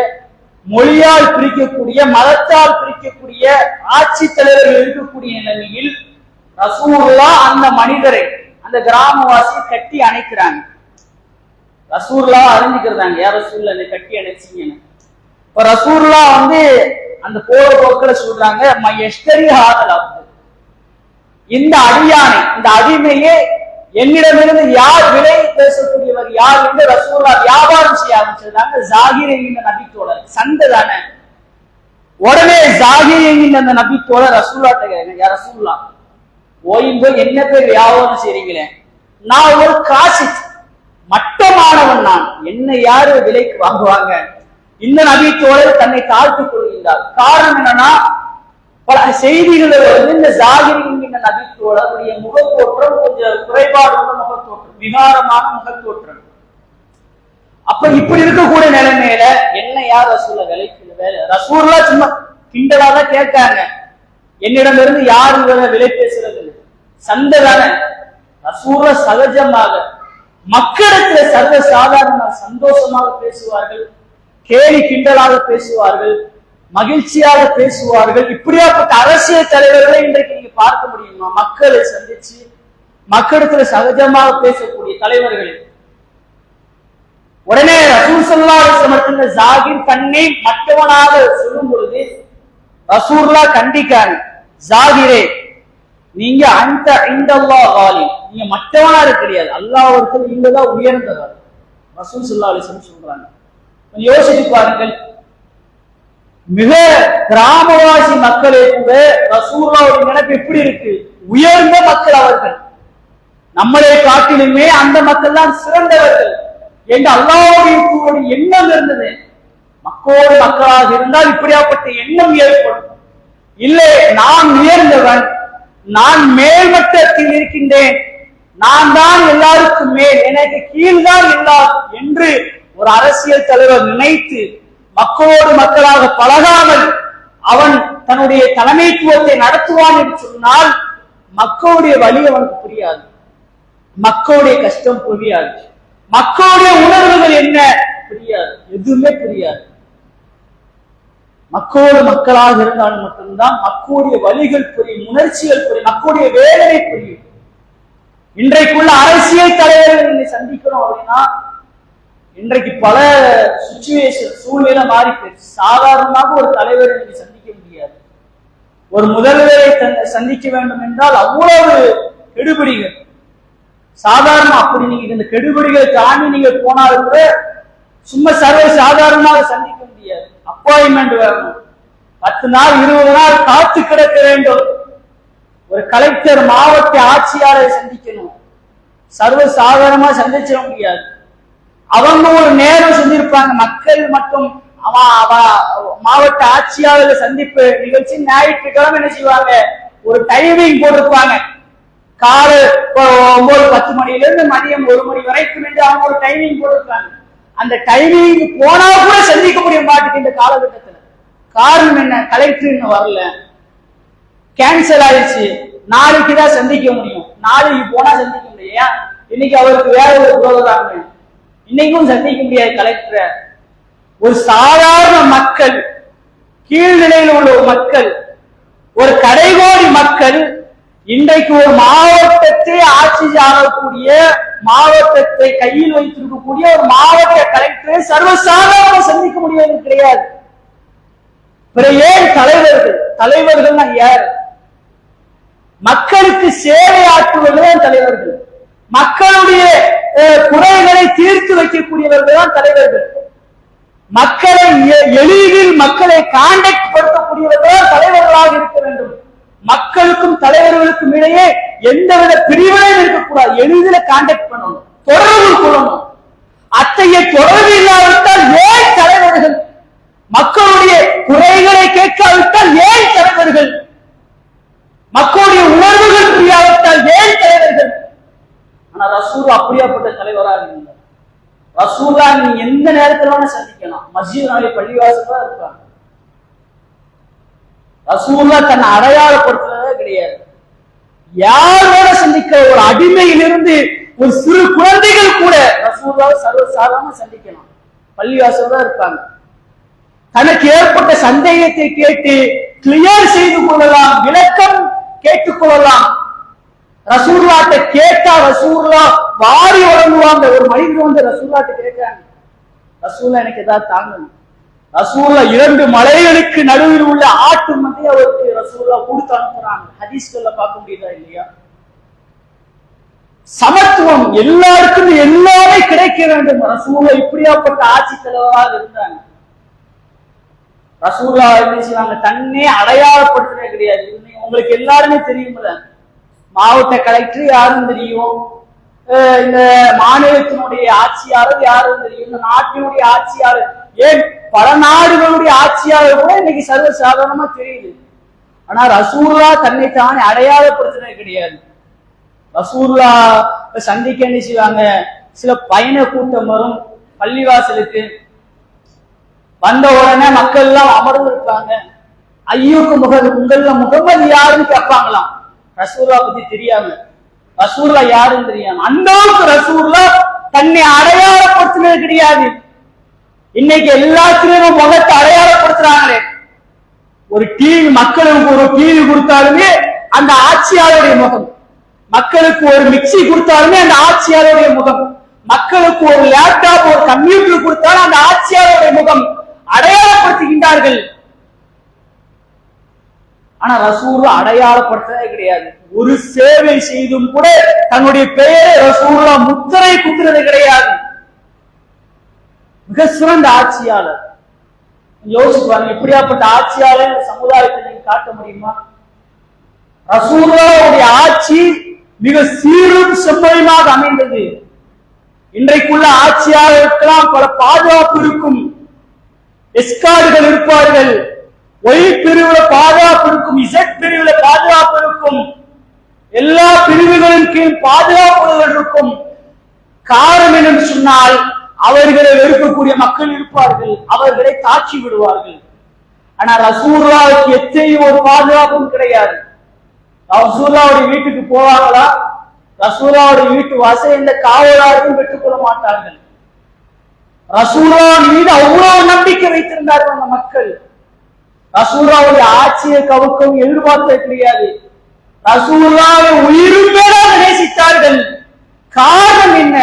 மொழியால் பிரிக்கக்கூடிய, மதத்தால் பிரிக்கக்கூடிய ஆட்சி தலைவர்கள் இருக்கக்கூடிய நிலைமையில் ரசூலுல்லாஹ் அந்த மனிதரை, அந்த கிராமவாசியை கட்டி அணைக்கிறாங்க. ரசூலுல்லாஹ் அறிஞ்சுக்கிறாங்க, யார் ரசூலுல்லாஹ் என்னை கட்டி அணைச்சிங்கன்னு. இப்ப ரசூலுல்லாஹ் அந்த போற போக்குல சொல்றாங்க, இந்த அடியானை, இந்த அடிமையே என்னிடமிருந்து யார் விலை பேசக்கூடியவர் யார் என்று ரசூலுல்லாஹ் வியாபாரம் செய்ய ஆரம்பிச்சிருந்தாங்க. ஜாகிர் என்கின்ற நபி தோழர், சண்டை தானே. உடனே ஜாகிர் என்கின்ற அந்த நபி தோழர் ரசூலுல்லாஹ் கேட்கிறாங்க, யார் ரசூலுல்லாஹ் ஓய்ந்து என்ன பேர் வியாபாரம் செய்றீங்களே? நான் ஒரு காசி மட்டமானவன், நான் என்ன யாரு விலைக்கு வாங்குவாங்க? இந்த நபி தோழர் தன்னை தாழ்த்திக் கொள்கின்றார். காரணம் என்னன்னா, பல செய்திகள் இந்த ஜாகிர் என்கின்ற நபி தோழருடைய முகத்தோற்றம் கொஞ்சம் குறைபாடுள்ள முகத்தோற்றம், விகாரமான முகத்தோற்றம். அப்ப இப்படி இருக்கக்கூடிய நிலைமையில என்ன யார் ரசூலுல்லாஹ் விலைக்கு வேலை? ரசூலுல்லாஹ் சும்மா கிண்டலாதான் கேட்காங்க, என்னிடமிருந்து யார் இவரை விலை பேசுறது? சண்டை தானே. ரசூலுல்லாஹ் சகஜமாக மக்களிடத்துல சர்வ சாதாரணமாக சந்தோஷமாக பேசுவார்கள். கேலி கிண்டலாக பேசுவார்கள், மகிழ்ச்சியாக பேசுவார்கள். இப்படியாப்பட்ட அரசியல் தலைவர்களை இன்றைக்கு நீங்க பார்க்க முடியுமா? மக்களை சந்திச்சு மக்களிடத்துல சகஜமாக பேசக்கூடிய தலைவர்கள். உடனே ரசூல் ஸல்லல்லாஹு அலைஹி வஸல்லம் ஜாகிர் தன்னை மற்றவனாக சொல்லும் பொழுது ரசூலுல்லாஹ் கண்டிக்காரு, ஜாகிரே நீங்க அந்த இந்தல்லாஹ் காலி, நீங்க மற்றவனா கிடையாது, அல்லாஹ்வுக்கு நீங்க தான் உயர்ந்தவர். ரசூல் ஸல்லல்லாஹு அலைஹி வஸல்லம் சொல்றாங்க. யோசிச்சு பாருங்கள், மிக கிராமவாசி மக்களே கூட ரசூலுல்லாஹ்வுடைய நினைப்பு எப்படி இருக்கு? உயர்ந்த மக்கள் அவர்கள், நம்மளை காட்டிலுமே அந்த மக்கள் தான் சிறந்தவர்கள் என்று அல்லாஹ்வுடைய எண்ணம் இருந்தது. மக்களோடு மக்களாக இருந்தால் இப்படியாப்பட்ட எண்ணம் ஏற்படும். இல்லை, நான் உயர்ந்தவன், நான் மேல்மட்டத்தில் இருக்கின்றேன், நான் தான் எல்லாருக்கும் மேல், எனக்கு கீழ்தான் எல்லாரும் என்று ஒரு அரசியல் தலைவர் நினைத்து மக்களோடு மக்களாக பழகாமல் அவன் தன்னுடைய தலைமைத்துவத்தை நடத்துவான் என்று சொன்னால் மக்களுடைய வழி அவனுக்கு புரியாது, மக்களுடைய கஷ்டம் புரியாது, மக்களுடைய உணர்வுகள் என்ன புரியாது, எதுவுமே புரியாது. மக்களோடு மக்களாக இருந்தாலும் மட்டும்தான் மக்களுடைய வழிகள் புரியும், உணர்ச்சிகள் புரியும், மக்களுடைய வேதனை புரியும். இன்றைக்குள்ள அரசியல் தலைவர்கள் நீங்க சந்திக்கிறோம் அப்படின்னா இன்றைக்கு பல சிச்சுவேஷன் சூழ்நிலை மாறி போயிடுச்சு. சாதாரணமாக ஒரு தலைவரை நீங்க சந்திக்க முடியாது. ஒரு முதல்வரை சந்திக்க வேண்டும் என்றால் அவ்வளவு கெடுபிடிகள். சாதாரண அப்படி நீங்க இந்த கெடுபிடிகளை தாண்டி நீங்க போனாலும் கூட சும்மா சர்வ சாதாரணமாக சந்திக்க முடியாது. அப்பாயின்மெண்ட் வேணும், 10 நாள் 20 நாள் காத்து கிடக்க வேண்டும். ஒரு கலெக்டர் மாவட்ட ஆட்சியாளரை சந்திக்கணும், சர்வ சாதாரணமா சந்திச்சிட முடியாது. அவங்க ஒரு நேரம் செஞ்சிருப்பாங்க, மக்கள் மற்றும் மாவட்ட ஆட்சியாளர்கள் சந்திப்பு நிகழ்ச்சி ஞாயிற்றுக்கிழமை என்ன செய்வாங்க, ஒரு டைமிங் போட்டிருப்பாங்க. காலை 9-10 மணியிலிருந்து மதியம் 1 மணி வரைக்கும் என்று அவங்க ஒரு டைமிங் போட்டிருப்பாங்க. அந்த டைமிங் போனா கூட சந்திக்க முடிய மாட்டேங்குது இந்த காலகட்டத்தில். காரணம் என்ன? கலெக்டர் இன்னும் வரல, கேன்சல் ஆயிடுச்சு, நாளைக்கு தான் சந்திக்க முடியும், நாளைக்கு போனா சந்திக்க முடியா, இன்னைக்கு அவருக்கு வேற ஒரு புரோகிராம், இன்னைக்கும் சந்திக்க முடியாது கலெக்டர். ஒரு சாதாரண மக்கள், கீழ்நிலையில் உள்ள ஒரு மக்கள், ஒரு கடைகோடி மக்கள் இன்றைக்கு ஒரு மாவட்டத்தை ஆட்சி ஆளக்கூடிய, மாவட்டத்தை கையில் வைத்திருக்கக்கூடிய ஒரு மாவட்ட கலெக்டரை சர்வசாதாரண சந்திக்க முடியாது கிடையாது. ஏன் தலைவர்கள்? தலைவர்கள் யார்? மக்களுக்கு சேவை ஆற்றுவதுதான் தலைவர்கள், மக்களுடைய குறைகளை தீர்த்து வைக்கக்கூடியவர்கள் தான் தலைவர்கள், மக்களை எளிதில் மக்களை கான்டாக்ட் படுத்தக்கூடியவர்கள் தான் தலைவர்களாக இருக்க வேண்டும். மக்களுக்கும் தலைவர்களுக்கும் இடையே எந்தவித பிரிவினையும் இருக்கக்கூடாது, எளிதில் கான்டாக்ட் பண்ணணும், தொடர்பு கொள்ளணும். அத்தகைய தொடர்பு இல்லாவிட்டால் ஏன் தலைவர்கள்? மக்களுடைய குறைகளை கேட்காவிட்டால் ஏன் தலைவர்கள்? மக்களுடைய உணர்வுகள் புரியாவிட்டால் ஏன் தலைவர்கள்? ஆனா ரசூல் அப்படியாப்பட்ட தலைவராக இருந்தார். ரசூலா நீ எந்த நேரத்துல சந்திக்கலாம், மஸ்ஜித் நபி பள்ளிவாசலா இருப்பாங்க. ரசூலா தன்னை அடையாளப்படுத்துறதே கிடையாது. யாரோட சந்திக்க, ஒரு அடிமையிலிருந்து ஒரு சிறு குழந்தைகள் கூட ரசூலாவை சர்வசாதாரண சந்திக்கலாம், பள்ளிவாசல் தான் இருப்பாங்க. தனக்கு ஏற்பட்ட சந்தேகத்தை கேட்டு கிளியர் செய்து கொள்ளலாம், விளக்கம் கேட்டுக்கொள்ளலாம். ரசூலுல்லாஹ்ட்ட கேட்டா ரசூலுல்லா வாரி வழங்குவாங்க. ஒரு மனிதர் வந்து ரசூலுல்லாஹ்ட்ட கேட்கிறாங்க, ரசூலுல்லாஹ் எனக்கு ஏதாவது தாங்கணும். ரசூலுல்லாஹ் 2 மலைகளுக்கு நடுவில் உள்ள ஆட்டு மந்தையை அவருக்கு ரசூலுல்லாஹ் கொடுத்து அனுப்புறாங்க. ஹதீஸ்கள்ல பார்க்க முடியுதா இல்லையா? சமத்துவம், எல்லாருக்கும் எல்லாமே கிடைக்க வேண்டும். ரசூலுல்லாஹ் இப்படியாப்பட்ட ஆட்சி தலைவராக இருந்தாங்க. ரசூலுல்லாஹ் என்ன செய்வாங்க, தன்னை அடையாளப்படுத்துறதே கிடையாது. உங்களுக்கு எல்லாருமே தெரியுமில்ல, மாவட்ட கலெக்டர் யாரும் தெரியும், இந்த மாநிலத்தினுடைய ஆட்சியாளர் யாரும் தெரியும், இந்த நாட்டினுடைய ஆட்சியாளர், ஏன் பல நாடுகளுடைய ஆட்சியாளர் கூட இன்னைக்கு சர்வ சாதாரணமா தெரியுது. ஆனா ரசூலுல்லாஹ் தன்னை தானே அடையாளப்படுத்துறது கிடையாது. ரசூலுல்லாஹ் சந்திக்க என்ன செய்வாங்க, சில பயண கூட்டம் வரும் பள்ளிவாசலுக்கு. வந்த உடனே மக்கள் எல்லாம் அமர்ந்து இருப்பாங்க. ஐயோக்கு உங்கள முகமது யாருன்னு கேட்பாங்களாம். ரசூலுல்லாஹ் பத்தி தெரியாம, ரசூலுல்லாஹ் யாருன்னு தெரியாம, அந்த அளவுக்கு ரசூலுல்லாஹ் தன்னை அடையாளப்படுத்தினது கிடையாது. இன்னைக்கு எல்லாத்திலும் முகத்தை அடையாளப்படுத்துறாங்களே. ஒரு டிவி, மக்களுக்கு ஒரு டிவி கொடுத்தாலுமே அந்த ஆட்சியாளருடைய முகம், மக்களுக்கு ஒரு மிக்சி கொடுத்தாலுமே அந்த ஆட்சியாளருடைய முகம், மக்களுக்கு ஒரு லேப்டாப் ஒரு கம்ப்யூட்டர் கொடுத்தாலும் அந்த ஆட்சியாளருடைய முகம் அடையாளப்படுத்துகின்றார்கள். ஆனா ரசூலுல்லா அடையாளப்படுத்தவே கிடையாது. ஒரு சேவை செய்தும் கூட தன்னுடைய பெயரை ரசூலுல்லா முத்திரை குத்துறது கிடையாது. மிக சிறந்த ஆட்சியாளர். யோசிச்சு பாருங்க, எப்படியாப்பட்ட ஆட்சியாளர் சமுதாயத்தை நீங்க காட்ட முடியுமா? ரசூலுல்லாஹ்வுடைய ஆட்சி மிக சீரும் செம்மையுமாக அமைந்தது. இன்றைக்குள்ள ஆட்சியாளருக்கெல்லாம் பல பாதுகாப்பு இருக்கும், எஸ்கார்டுகள் இருப்பார்கள், ஒய் பிரிவுல பாதுகாப்பு இருக்கும், இசட் பிரிவுல பாதுகாப்பு இருக்கும், எல்லா பிரிவுகளின் கீழ் பாதுகாப்புகள் இருக்கும். காரணம் என்று சொன்னால் அவர்களை வெறுக்கக்கூடிய மக்கள் இருப்பார்கள், அவர்களை தாக்கி விடுவார்கள். ஆனா ரசூலுல்லாஹ்வுக்கு எத்தனை ஒரு பாதுகாப்பும் கிடையாது. ரசூலுல்லாஹ்வுடைய வீட்டுக்கு போவாங்களா? ரசூலுல்லாஹ்வுடைய வீட்டு வாசல் எந்த காவலாளரும் பெற்றுக்கொள்ள மாட்டார்கள். ரசூலுல்லாஹ் மீது அவ்வளவு நம்பிக்கை வைத்திருந்தார்கள் அந்த மக்கள். ரசூலுல்லாஹ்வுடைய ஆட்சியை கவுக்கவும் எதிர்பார்த்தது கிடையாது. ரசூலுல்லாஹ்வை உயிரும் மேலாக நேசித்தார்கள். காரணம் என்ன?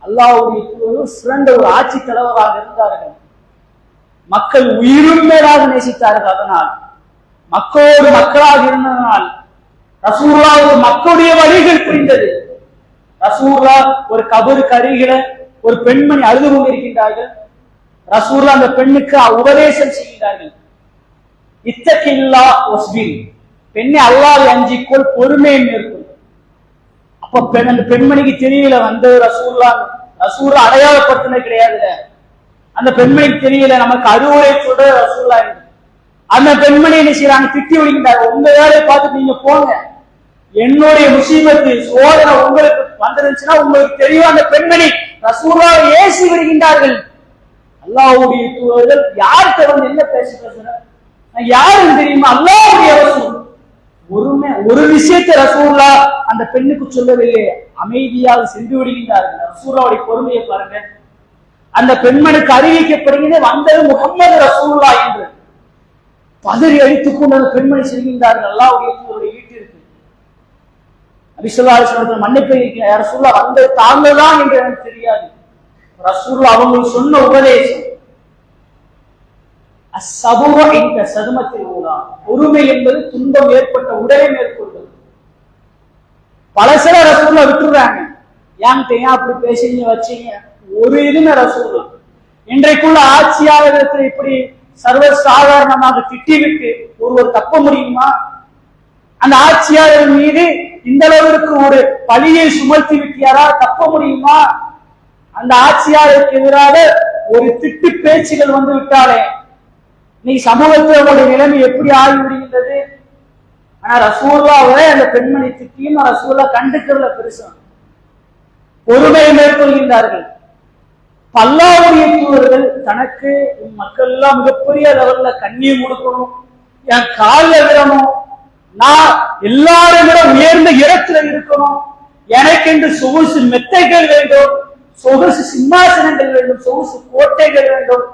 அல்லாஹ்வுடைய தூதர் சிறந்த ஒரு ஆட்சி தலைவராக இருந்தார்கள். மக்கள் உயிரும் மேலாக நேசித்தார்கள். அதனால் மக்களோடு மக்களாக இருந்ததனால் ரசூலுல்லாஹ்வுக்கு மக்களுடைய வழிகள் புரிந்தது. ரசூலுல்லாஹ் ஒரு கபருக்கு அருகில ஒரு பெண்மணி அழுது கொண்டிருக்கின்றார்கள். ரசூலுல்லாஹ் அந்த பெண்ணுக்கு உபதேசம் செய்கிறார்கள். இத்தகில்லா வஸ்பிர், பெண்ணை அல்லாஹ்வை அஞ்சிக்கொள், பொறுமையை மேற்கொள். அப்ப அந்த பெண்மணிக்கு தெரியல வந்து ரசூலுல்லாஹ் அடையாளப்படுத்தினது கிடையாதுல. அந்த பெண்மணிக்கு தெரியல நமக்கு அறிவுரை சொல்ற ரசூலுல்லாஹ். அந்த பெண்மணி என்ன செய்யறாங்க? திட்டி விடுகின்றார். உங்க வேலையை பார்த்துட்டு நீங்க போங்க, என்னுடைய முசீபத்து சோதனை உங்களுக்கு வந்துருந்துச்சுன்னா உங்களுக்கு தெரியும். அந்த பெண்மணி ரசூலுல்லாஹ் ஏசி விடுகின்றார்கள். அல்லாஹ்வுடைய தூதர்கள் யார்கிட்ட வந்து என்ன பேசுற யாருன்னு தெரியுமா? அல்லாஹ்வுடைய ரசூல். ஒரு விஷயத்தை ரசூலுல்லாஹ் அந்த பெண்ணுக்கு சொல்லவில்லை, அமைதியாக சென்று விடுகின்றார்கள். ரசூலுல்லாஹ்வுடைய பொறுமையை பாருங்க. அந்த பெண்மணிக்கு அறிவிக்கப்படுகிறது வந்தது முஹம்மது ரசூலுல்லாஹ் என்று. பதறி அடித்துக் கொண்டு அந்த பெண்மணி செல்கின்றார்கள் அல்லாஹ்வுடைய தூதருடைய வீட்டிற்கு. நபி ஸல்லல்லாஹு அலைஹி வஸல்லம் மன்னிப்பு கேட்கிறார். ரசூலுல்லாஹ் வந்தது தாங்கள் தான் என்று எனக்கு தெரியாது. ரசூலுல்லாஹ் அவங்களுக்கு சொன்ன உபதேசம் அஸ்ஸபுரு இன்த சதுமத்தில் ஊலா, பொறுமை என்பது துன்பம் ஏற்பட்ட உடனே மேற்கொள்வது. பல சில ரசூலுல்லாஹ் விட்டுறாங்க. ஏன் அப்படி பேசுறீங்க வச்சீங்க ஒரு இதுன்னு ரசூலுல்லாஹ். இன்றைக்குள்ள ஆட்சியாளர்கள் இப்படி சர்வ சாதாரணமாக திட்டிவிட்டு ஒருவர் தப்ப முடியுமா? அந்த ஆட்சியாளர் மீது இந்த அளவிற்கு ஒரு பழியை சுமத்தி விட்டியாரா தப்ப முடியுமா? அந்த ஆட்சியாளருக்கு எதிராக ஒரு திட்டு பேச்சுகள் வந்து விட்டாலே நீ சமூகத்தில் உங்களுடைய நிலைமை எப்படி ஆகிவிடுகின்றது? ஆனா ரசூலுல்லாஹ்வை அந்த பெண்மணி திட்டியும் ரசூலுல்லாஹ் கண்டுக்கிறதுல பெருசா பொறுமையை மேற்கொள்கின்றார்கள். அல்லாஹ்வுடைய தூதர்கள் தனக்கு மக்கள் எல்லாம் மிகப்பெரிய லெவல்ல கண்ணியம் கொடுக்கணும், என் காலில் விடணும், நான் எல்லாரும் விட உயர்ந்த இடத்துல இருக்கணும், எனக்கென்று சொகுசு மெத்தைகள் வேண்டும், சொகுசு சிம்மாசனங்கள் வேண்டும், சொகுசு கோட்டைகள் வேண்டும்.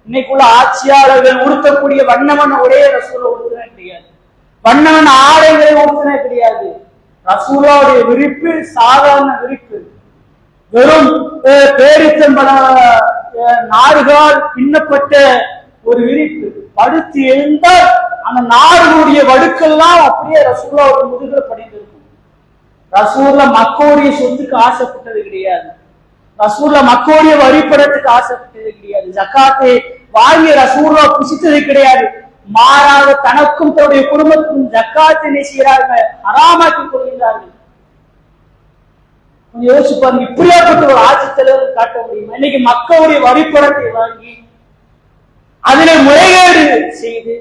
இன்னைக்குள்ள ஆட்சியாளர்கள் உடுத்தக்கூடிய வண்ணவன் உடைய ரசூலுல்லாஹ் உடுத்தினே கிடையாது, வண்ணவன் ஆடைகளை உடுத்தினே கிடையாது. ரசூலுல்லாஹ்வுடைய விரிப்பு சாதாரண விரிப்பு, வெறும் பேரித்தம்பழ நாறுகால் பின்னப்பட்ட ஒரு விரிப்பு. படுத்து எழுந்தால் அந்த நாடுடைய வடுக்கெல்லாம் அப்படியே ரசூலுல்லாஹ்வுடைய முதுகில் படிந்திருக்கும். ரசூலுல்லாஹ் மக்களுடைய சொத்துக்கு ஆசைப்பட்டது கிடையாது, ரசூலுல்லாஹ் மக்களுடைய வரிப்படத்துக்கு ஆசைப்பட்டது கிடையாது, ஜக்காத்தை வாங்கிய ரசூலுல்லாஹ் புசித்தது கிடையாது. மாறாக தனக்கும் தன்னுடைய குடும்பத்துக்கும் ஜக்காத்தை செய்கிறார்கள், ஹராமாக்கிக் கொள்கின்றார்கள். யோசிச்சு பாருங்க, இப்படியாப்பட்ட ஒரு ஆட்சி தலைவர் காட்ட முடியுமா? இன்னைக்கு மக்களுடைய வரிப்படத்தை வாங்கி அதிலே முறைகேடு செய்து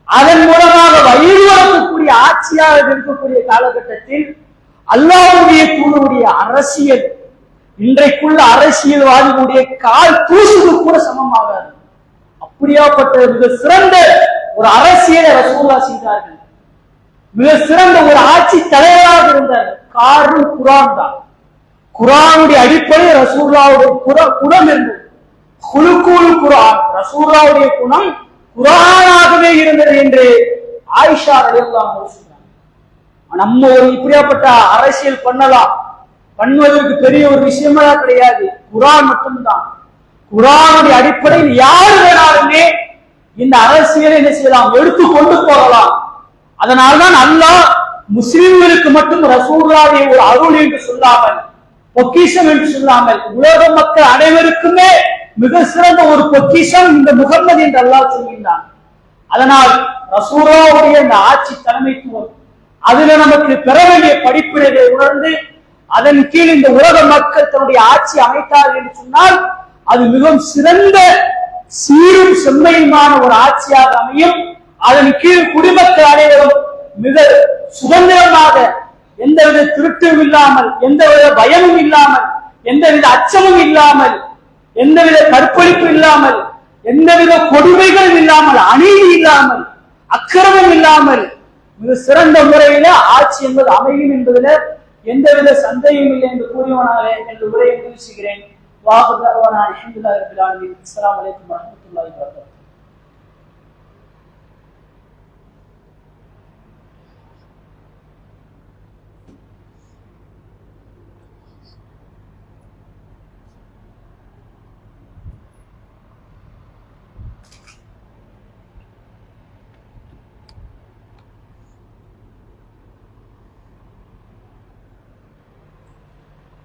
அதன் மூலமாக வயிறு வளர்க்கக்கூடிய ஆட்சியாக இருக்கக்கூடிய காலகட்டத்தில் அல்லாஹ்வுடைய தூதருடைய அரசியல் இன்றைக்குள்ள அரசியல்வாதிகளுடைய கால் தூசுக்கு கூட சமமாகாது. அப்படியாப்பட்ட மிக சிறந்த ஒரு அரசியலை ரசூலுல்லாஹ் செய்தார்கள். மிக சிறந்த ஒரு ஆட்சி தலைவராக இருந்தார்கள். குர்ஆன் தான். குர்ஆனுடைய அடிப்படை ரசூலுல்லாஹ்வுடைய குணம் இருந்தது. குலுக்குல் குர்ஆன், ரசூலுல்லாஹ்வுடைய குணம் குர்ஆனாகவே இருந்தது என்று ஆயிஷா ரலியல்லாஹு அன்ஹா சொல்றாங்க. நம்ம ஒரு இப்படியாப்பட்ட அரசியல் பண்ணுவதற்கு பெரிய ஒரு விஷயமா கிடையாது. குர்ஆன் மட்டும்தான். குர்ஆனுடைய அடிப்படையில் யார் வேணாலுமே இந்த அரசியலை என்ன செய்யலாம், எடுத்து கொண்டு போகலாம். அதனால்தான் அல்லாஹ் முஸ்லிம்களுக்கு மட்டும் ரசூலுல்லாஹ்வுடைய ஒரு அருள் என்று சொல்லாமல், பொக்கிஷம் என்று சொல்லாமல், உலக மக்கள் அனைவருக்குமே மிக சிறந்த ஒரு பொக்கிஷம் இந்த முகம்மது என்று அல்லாஹ் சொல்கின்றான். அதனால் ரசூலுல்லாஹ்வுடைய இந்த ஆட்சி தலைமைத்துவம், அதுல நமக்கு பெற வேண்டிய படிப்பினைகளை உணர்ந்து அதன் கீழ் இந்த உலக மக்கள் தன்னுடைய ஆட்சி அமைத்தார்கள் என்று சொன்னால் அது மிகவும் சிறந்த சீரும் செம்மையுமான ஒரு ஆட்சியாக அமையும். அதன் கீழ் குடிமக்கள் அனைவரும் மிக சுதந்திரமாக, எந்தவித திருட்டும் இல்லாமல், எந்தவித பயமும் இல்லாமல், எந்தவித அச்சமும் இல்லாமல், எந்தவித கற்பழிப்பு இல்லாமல், எந்தவித கொடுமைகளும் இல்லாமல், அநீதி இல்லாமல், அக்கிரமம் இல்லாமல் மிக சிறந்த முறையில ஆட்சி என்பது அமையும் என்பதில் எந்தவித சந்தேகமும் இல்லை என்று கூறியவனாக என்று உரையை முடிச்சுகிறேன். வாஹுதாவான அல்ஹம்துலில்லாஹி ரப்பில் ஆலமீன். அஸ்ஸலாமு அலைக்கும் வரஹ்மத்துல்லாஹி வபரகாத்துஹு.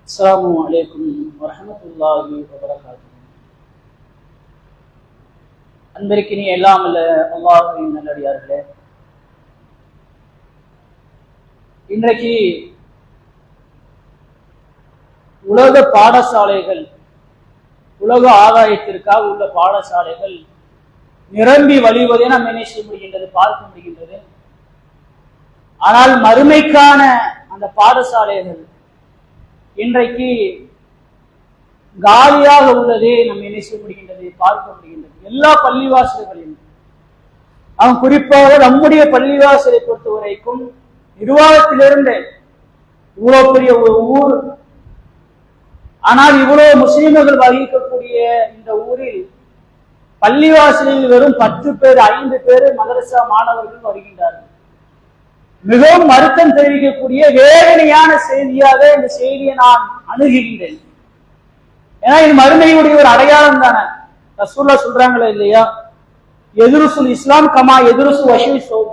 அஸ்ஸலாமு அலைக்கும் வரஹ்மத்துல்லாஹி வபரகாத்துஹு. அன்பிற்கினிய எல்லாம் அல்ல அல்லாஹ்வின் நல்லடியார்களே, இன்றைக்கு உலக பாடசாலைகள், உலக ஆதாயத்திற்காக உள்ள பாடசாலைகள் நிரம்பி வழிவதை நாம் என்ன செய்ய முடிகின்றது, பார்க்க முடிகின்றது. ஆனால் மறுமைக்கான அந்த பாடசாலைகள் இன்றைக்கு காலியாக உள்ளதே நம்ம என்ன செய்ய முடிகின்றது, பார்க்க முடிகின்றது. எல்லா பள்ளிவாசல்களிலும், அவன் குறிப்பாக நம்முடைய பள்ளிவாசலை பொறுத்த வரைக்கும் நிர்வாகத்திலிருந்து இவ்வளவு பெரிய ஒரு ஊர், ஆனால் இவ்வளவு முஸ்லிம்கள் வகிக்கக்கூடிய இந்த ஊரில் பள்ளிவாசலில் வெறும் 10 பேர் 5 பேர் மதரசா மாணவர்கள் வருகின்றார்கள். மிகவும் வருத்தம் தெரிவிக்கக்கூடிய வேதனையான செய்தியாக இந்த செய்தியை நான் அணுகுகின்றேன். ஏன்னா இது மறுமையுடைய ஒரு அடையாளம் தானே. ரசூலுல்லாஹ் சொல்றாங்களே இல்லையா, எதிருசுல் இஸ்லாம் கமா எதிருசு வஷி சோப்.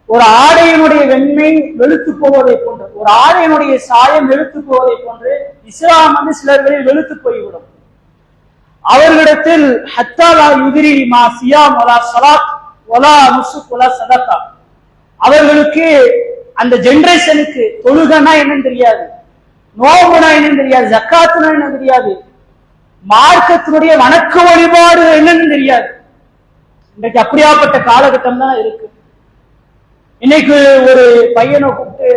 ஒரு ஆடையினுடைய வெண்மை வெளுத்து போவதை போன்று, ஒரு ஆடையினுடைய சாயம் வெளுத்து போவதை போன்று இஸ்லாம் வந்து சிலர்களில் வெளுத்து போய்விடும். அவர்களிடத்தில் ஹத்தாலா யுதிரி மா சியாம் வலா ஸலாத் வலா நுசுக் வலா ஸதகா, அவர்களுக்கு அந்த ஜெனரேஷனுக்கு தொழுகனா என்னன்னு தெரியாது, நோம்புனா என்னன்னு தெரியாது, ஜக்காத்துனா என்னன்னு தெரியாது, மார்க்கத்தினுடைய வணக்க வழிபாடு என்னன்னு தெரியாது. இன்றைக்கு அப்படியாப்பட்ட காலகட்டம் தான் இருக்கு. இன்னைக்கு ஒரு பையனை கூப்பிட்டு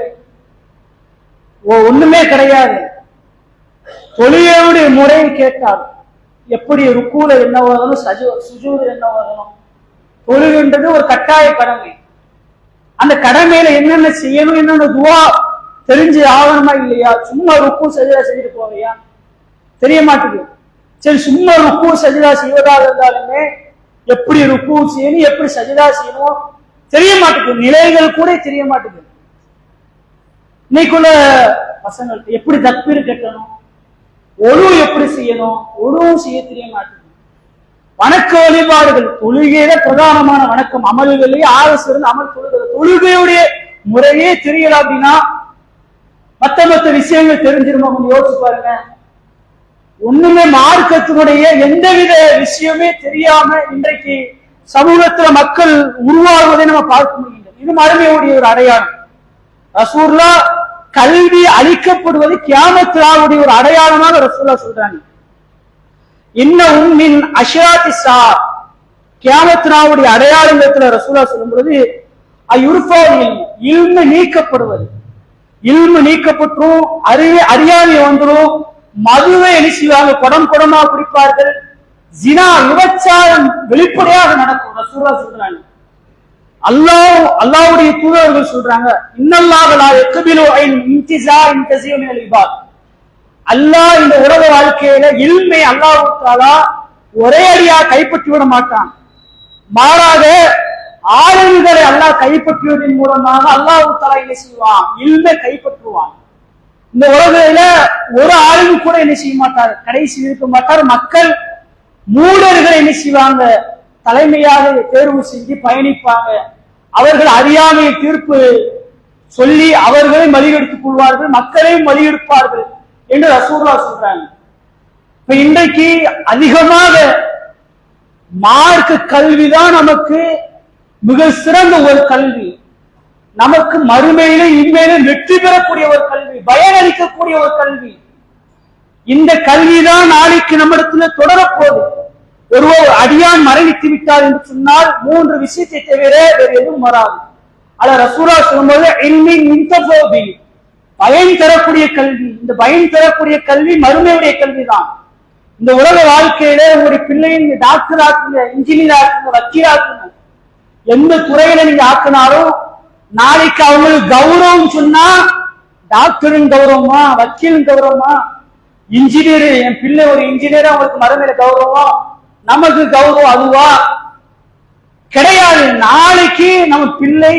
ஒண்ணுமே கிடையாது, தொழுகையுடைய முறையை கேட்டால் எப்படி ருக்கூல என்ன வரணும், சுஜூது என்ன வரணும், தொழுகின்றது ஒரு கட்டாய கடமை. அந்த கடமையில என்னென்ன செய்யணும், என்னென்ன துவா தெரிஞ்சு ஆகணுமா இல்லையா? சும்மா ருக்கு சஜிதா செஞ்சுட்டு போவையா? தெரிய மாட்டேங்குது. சரி, சும்மா ருக்கு சஜிதா செய்வதாக இருந்தாலுமே எப்படி ருக்கு செய்யணும், எப்படி சஜிதா செய்யணும் தெரிய மாட்டேங்குது. நிலைகள் கூட தெரிய மாட்டேங்குது. இன்னைக்குள்ள பசங்கள் எப்படி தக்பீர் கட்டணும், ஒழு எப்படி செய்யணும், ஒழுவும் செய்ய தெரிய மாட்டேங்குது. வணக்க வழிபாடுகள், தொழுகையில பிரதானமான வணக்கம், அமல்களே ஆக சிறந்த அமல் தொழுகை. தொழுகையுடைய முறையே தெரியல அப்படின்னா மத்த விஷயங்கள் தெரிஞ்சிருமா? கொஞ்சம் யோசிச்சு பாருங்க. ஒண்ணுமே மார்க்கத்தினுடைய எந்தவித விஷயமே தெரியாம இன்றைக்கு சமூகத்துல மக்கள் உருவாகுவதை நம்ம பார்க்க முடியும். இது மறுமையுடைய ஒரு அடையாளம். ரசூலுல்லாஹ் கல்வி அளிக்கப்படுவது கியாமத்துடைய ஒரு அடையாளமாக ரசூலுல்லாஹ் சொல்றாங்க. இன்னும் மின் அஷ்ராத்தி ஸா, கியாமத்துடைய அடையாளத்துல ரசூலுல்லாஹ் சொல்லும் பொழுது இல்மு நீக்கப்படுவது, இல்மு நீக்கப்பட்டும் அறியாமை வந்துடும், மதுவை எழுச்சிவாங்க, குடம் குடமா குடிப்பார்கள், ஜினா விபச்சாரம் வெளிப்படையாக நடக்கும். ரசூலுல்லாஹ் சொல்றாங்க. அல்லாஹ்வுடைய தூதர்கள் சொல்றாங்க, இன்னல்லாஹ் லா யக்பிலு இன்திஸா இன்தஸியு மினல் இபாத், அல்லாஹ் இந்த உலக வாழ்க்கையில இல்மை அல்லாஹ் தஆலா ஒரே அடியா கைப்பற்றி விட மாட்டான். மாறாக ஆளுங்களை அல்லாஹ் கைப்பற்றுவதன் மூலமாக அல்லாஹ் தஆலா என்ன செய்வான்? இல்மை கைப்பற்றுவான். இந்த உலகில ஒரு ஆளும் கூட என்ன செய்ய மாட்டார், கடைசி இருக்க மாட்டார். மக்கள் மூடர்களை என்ன செய்வாங்க? தலைமையாக தேர்வு செஞ்சு பயணிப்பாங்க. அவர்கள் அறியாமை தீர்ப்பு சொல்லி அவர்களை மலிகெடுத்துக் கொள்வார்கள், மக்களையும் மலிகெடுப்பார்கள் என்று ரசூலுல்லாஹ் சொல்றாங்க. இப்ப இன்றைக்கு அதிகமாக மார்க்க கல்விதான் நமக்கு மிக சிறந்த ஒரு கல்வி, நமக்கு மறுமையில இன்மையில வெற்றி பெறக்கூடிய ஒரு கல்வி, பயனளிக்கக்கூடிய ஒரு கல்வி. இந்த கல்விதான் நாளைக்கு நம்மிடத்துல தொடரப்போகுது. ஒருவர் அடியான் மரணித்து விட்டார் என்று சொன்னால் 3 விஷயத்தை தவிர வேறு எதுவும் வராது. அத ரசூலுல்லாஹ் சொல்லும்போது பயன் தரக்கூடிய கல்வி. இந்த பயன் தரக்கூடிய கல்வி மறுமையுடைய கல்விதான். இந்த உலக வாழ்க்கையில உங்களுடைய பிள்ளையை நீங்க டாக்டர் ஆக்குங்க, இன்ஜினியர் ஆக்குங்க, வக்கீல் ஆக்குங்க, எந்த துறையில நீங்க ஆக்குனாலும் நாளைக்கு அவங்களுக்கு கௌரவம் சொன்னா டாக்டரின் கௌரவமா, வக்கீலின் கௌரவமா, இன்ஜினியர் என் பிள்ளை ஒரு இன்ஜினியர் அவங்களுக்கு மறுமையில கௌரவம், நமக்கு கௌரவம் அதுவா கிடையாது. நாளைக்கு நம்ம பிள்ளை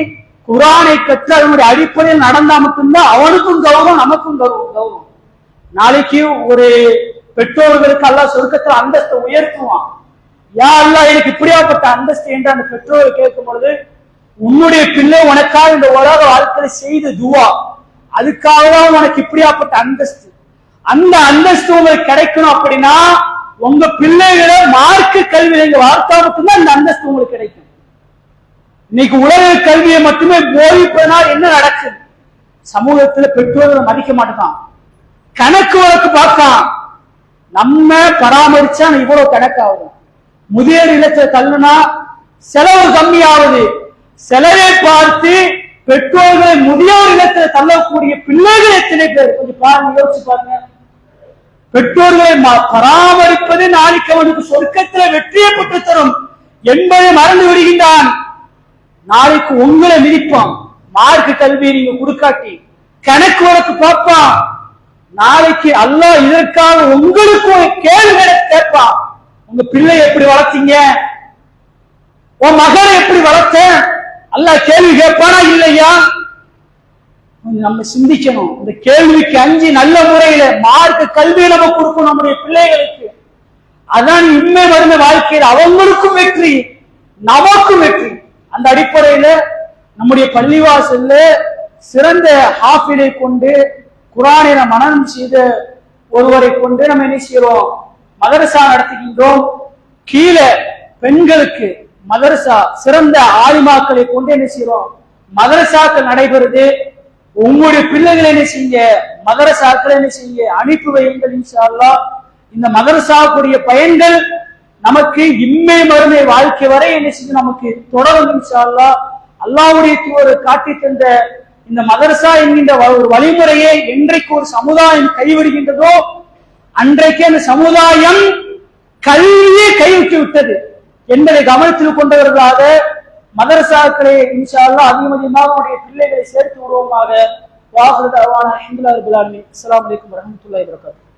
குர்ஆனை கற்று அதனுடைய அடிப்படையில் நடந்தா மட்டும்தான் அவனுக்கும் கௌரவம், நமக்கும் கௌரவம். நாளைக்கு ஒரு பெற்றோர்களுக்கு அல்லாஹ் சொர்க்கத்துல அந்தஸ்தை உயர்த்துவான். யா அல்லாஹ் எனக்கு இப்படியாப்பட்ட அந்தஸ்து என்று அந்த பெற்றோரை கேட்கும் பொழுது, உன்னுடைய பிள்ளை உனக்காக இந்த உலக வாழ்க்கையில செய்த துவா, அதுக்காக தான் உனக்கு இப்படியாப்பட்ட அந்தஸ்து. அந்த அந்தஸ்து உங்களுக்கு கிடைக்கணும் அப்படின்னா உங்க பிள்ளைகளை மார்க்க கல்வியில இங்க வார்த்தா மட்டும்தான் இந்த அந்தஸ்து உங்களுக்கு கிடைக்கும். இன்னைக்கு உலக கல்வியை மட்டுமே போதிப்பதனால் என்ன நடக்கும்? சமூகத்துல பெற்றோர்களை மதிக்க மாட்டான், கணக்கு வழக்கு பார்த்தான். நம்ம பராமரிச்சா இவ்வளவு கணக்காகுது, முதியோர் இல்லத்தை தள்ளுனா செலவு கம்மியாகுது. செலவை பார்த்து பெற்றோர்களை முதியோர் இல்லத்தில் தள்ளக்கூடிய பிள்ளைகள் எத்தனை பேர்? கொஞ்சம் பாருங்க, யோசிச்சு பாருங்க. பெற்றோர்களை பராமரிப்பது நாளைக்கு அவனுக்கு சொர்க்கத்தில் வெற்றியை பெற்று தரும் என்பதை மறந்து விடுகின்றான். நாளைக்கு உங்களை மிதிப்பான். மார்க்க கல்வியை நீங்க கொடுக்காட்டி கணக்கு வழக்கு பார்ப்பான். நாளைக்கு அல்லாஹ் இதற்காக உங்களுக்கு ஒரு கேள்விகளை கேட்பான். உங்க பிள்ளை எப்படி வளர்த்தீங்க, உன் மகளை எப்படி வளர்த்த, அல்லாஹ் கேள்வி கேட்பானா இல்லையா? நம்ம சிந்திக்கணும். இந்த கேள்விக்கு அஞ்சு நல்ல முறையில மார்க்க கல்வியை நம்ம கொடுக்கணும் நம்முடைய பிள்ளைகளுக்கு. அதான் இன்மை மருந்த வாழ்க்கையில் அவங்களுக்கும் வெற்றி, நமக்கும் வெற்றி. அந்த அடிப்படையில நம்முடைய பள்ளிவாசல்ல சிறந்த ஹாஃபிலை கொண்டு குர்ஆனை மனனம் செய்த ஒருவரை கொண்டு நம்ம என்ன செய்யறோம்? மதரசா நடத்துகின்றோம். கீழே பெண்களுக்கு மதரசா சிறந்த ஆலிமாக்களை கொண்டு என்ன செய்யறோம்? மதரசாக்கள் நடைபெறுது. உங்களுடைய பிள்ளைகளை என்ன செய்ய, மதரசாக்களை என்ன செய்ய, அனுப்பி வையுங்கள். இன்ஷா அல்லாஹ் இந்த மதரசாவுடைய பயன்கள் நமக்கு இம்மை மறுமை வாழ்க்கை வரை என்ன செய்ய நமக்கு தொடரும். இன்ஷா அல்லாஹ் அல்லாஹ்வுடைய தூதர் காட்டி தந்த இந்த மதரசா என்கின்ற ஒரு வழிமுறையை என்றைக்கு ஒரு சமுதாயம் கைவிடுகின்றதோ அன்றைக்கு அந்த சமுதாயம் கல்வியை கைவிட்டு விட்டது என்பதை கவனத்தில் கொண்டவர்களாக மதரசாக்களை இன்ஷா அல்லாஹ் அதிகமாக உடைய பிள்ளைகளை சேர்த்து விடுவோமாக. வாஹிரு தஅவானா அல்ஹம்துலில்லாஹி ரப்பில் ஆலமீன். அஸ்ஸலாமு அலைக்கும் வரஹ்மத்துல்லாஹி வபரகாத்துஹு.